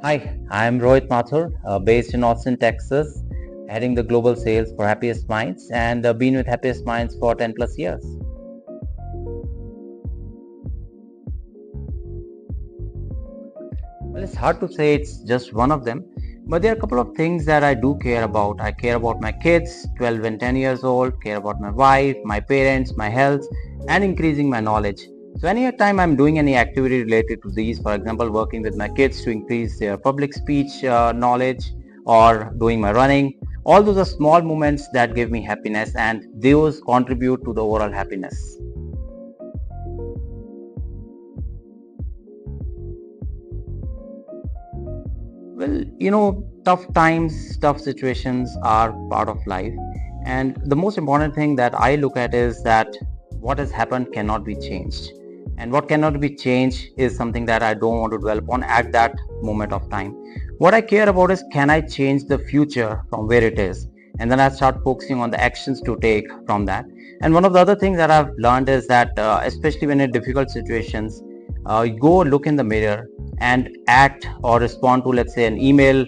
Hi, I'm Rohit Mathur, based in Austin, Texas, heading the global sales for Happiest Minds and been with Happiest Minds for 10 plus years. Well, it's hard to say it's just one of them, but there are a couple of things that I do care about. I care about my kids, 12 and 10 years old, care about my wife, my parents, my health, and increasing my knowledge. So any time I'm doing any activity related to these, for example, working with my kids to increase their public speech knowledge or doing my running, all those are small moments that give me happiness and those contribute to the overall happiness. Well, tough times, tough situations are part of life. And the most important thing that I look at is that what has happened cannot be changed. And what cannot be changed is something that I don't want to dwell upon at that moment of time. What I care about is, can I change the future from where it is? And then I start focusing on the actions to take from that. And one of the other things that I've learned is that, especially when in difficult situations, you go look in the mirror and act or respond to, let's say, an email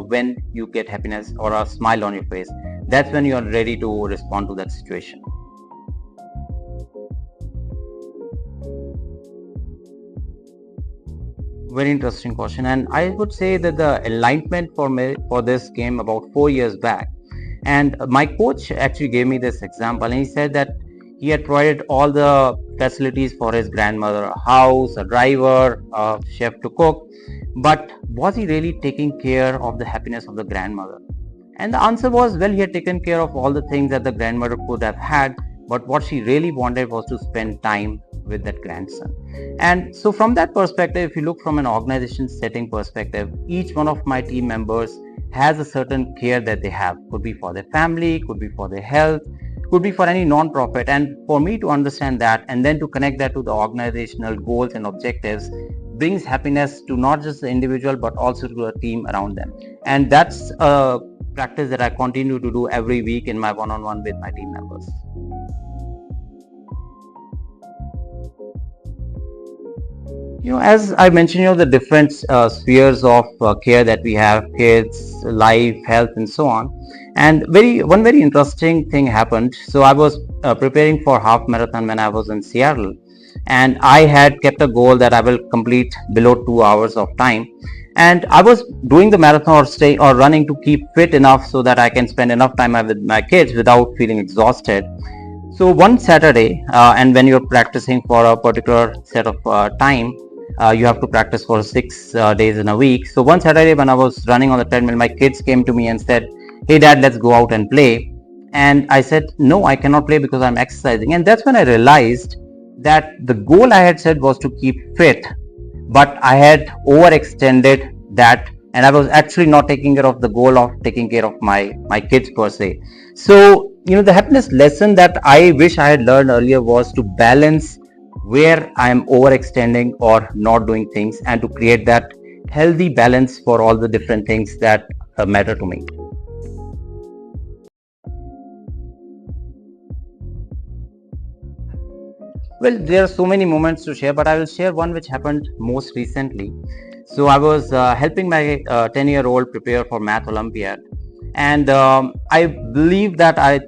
when you get happiness or a smile on your face. That's when you are ready to respond to that situation. Very interesting question, and I would say that the enlightenment for me for this came about 4 years back. And my coach actually gave me this example, and he said that he had provided all the facilities for his grandmother: a house, a driver, a chef to cook. But was he really taking care of the happiness of the grandmother? And the answer was, well, he had taken care of all the things that the grandmother could have had, but what she really wanted was to spend time with that grandson. And so, from that perspective, if you look from an organization setting perspective, each one of my team members has a certain care that they have. Could be for their family, could be for their health, could be for any non-profit. And for me to understand that and then to connect that to the organizational goals and objectives brings happiness to not just the individual but also to the team around them. And that's a practice that I continue to do every week in my one-on-one with my team members. As I mentioned, the different spheres of care that we have: kids, life, health, and so on. And one very interesting thing happened. So I was preparing for half marathon when I was in Seattle, and I had kept a goal that I will complete below 2 hours of time. And I was doing the marathon or stay or running to keep fit enough so that I can spend enough time with my kids without feeling exhausted. So one Saturday, and when you're practicing for a particular set of time, you have to practice for 6 days in a week. So one Saturday when I was running on the treadmill, my kids came to me and said, "Hey Dad, let's go out and play." And I said, "No, I cannot play because I'm exercising." And that's when I realized that the goal I had set was to keep fit, but I had overextended that, and I was actually not taking care of the goal of taking care of my kids per se. So the happiness lesson that I wish I had learned earlier was to balance where I am overextending or not doing things, and to create that healthy balance for all the different things that matter to me. Well, there are so many moments to share, but I will share one which happened most recently. So I was helping my 10-year-old prepare for Math Olympiad, and I believe that I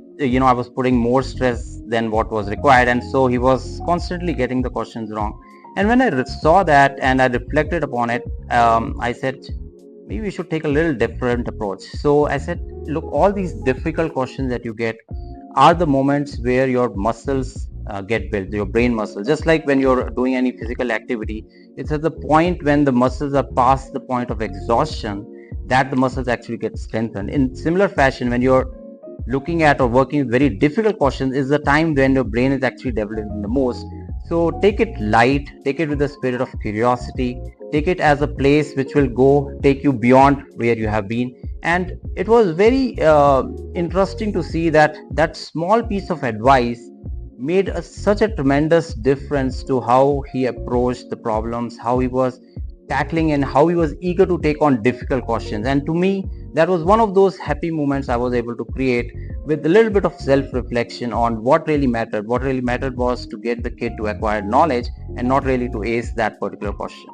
was putting more stress than what was required, and so he was constantly getting the questions wrong. And when I saw that and I reflected upon it, I said, maybe we should take a little different approach. So I said, look, all these difficult questions that you get are the moments where your muscles get built, your brain muscles. Just like when you're doing any physical activity, it's at the point when the muscles are past the point of exhaustion that the muscles actually get strengthened. In similar fashion, when you're looking at or working with very difficult questions, is the time when your brain is actually developing the most. So take it light, take it with the spirit of curiosity, take it as a place which will take you beyond where you have been. And it was very interesting to see that that small piece of advice made such a tremendous difference to how he approached the problems, how he was tackling, and how he was eager to take on difficult questions. And to me, that was one of those happy moments I was able to create, with a little bit of self-reflection on what really mattered. What really mattered was to get the kid to acquire knowledge and not really to ace that particular question.